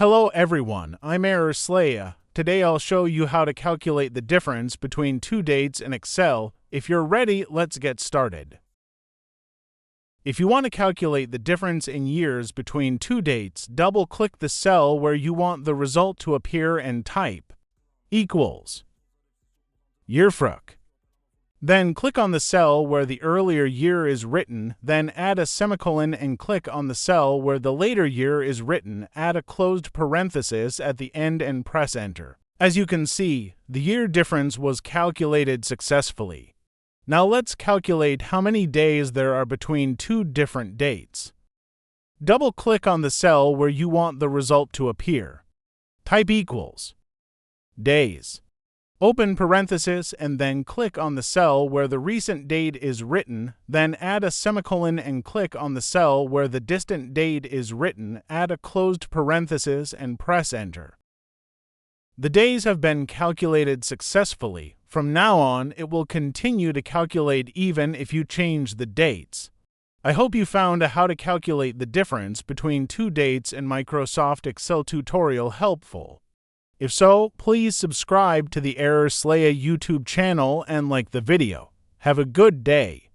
Hello everyone, I'm Error Slayer. Today I'll show you how to calculate the difference between two dates in Excel. If you're ready, let's get started. If you want to calculate the difference in years between two dates, double-click the cell where you want the result to appear and type equals Yearfruk. Then click on the cell where the earlier year is written, then add a semicolon and click on the cell where the later year is written, add a closed parenthesis at the end and press Enter. As you can see, the year difference was calculated successfully. Now let's calculate how many days there are between two different dates. Double-click on the cell where you want the result to appear. Type equals days. Open parenthesis and then click on the cell where the recent date is written, then add a semicolon and click on the cell where the distant date is written, add a closed parenthesis and press Enter. The days have been calculated successfully. From now on, it will continue to calculate even if you change the dates. I hope you found a how to calculate the difference between two dates in Microsoft Excel tutorial helpful. If so, please subscribe to the Error Slayer YouTube channel and like the video. Have a good day.